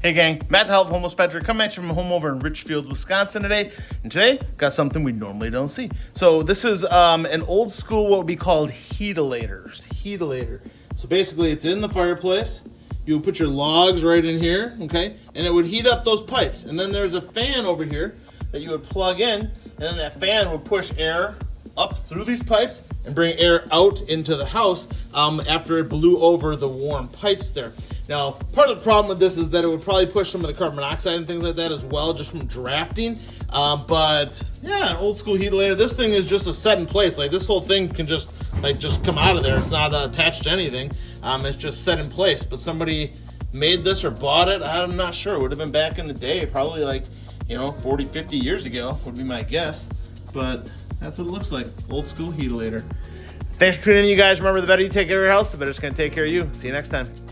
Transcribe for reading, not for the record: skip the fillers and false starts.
Hey gang, Matt the Help Home Inspector coming at you from a home over in Richfield, Wisconsin today. And today, got something we normally don't see. So this is an old school, what would be called heatalator. So basically it's in the fireplace. You would put your logs right in here, okay? And it would heat up those pipes. And then there's a fan over here that you would plug in, and then that fan would push air up through these pipes and bring air out into the house after it blew over the warm pipes there. Now, part of the problem with this is that it would probably push some of the carbon monoxide and things like that as well, just from drafting. But yeah, an old school heatalator. This thing is just a set in place. Like this whole thing can just come out of there. It's not attached to anything. It's just set in place. But somebody made this or bought it. I'm not sure. It would have been back in the day, probably like 40, 50 years ago would be my guess. But that's what it looks like. Old school heatalator. Thanks for tuning in, you guys. Remember, the better you take care of your house, the better it's going to take care of you. See you next time.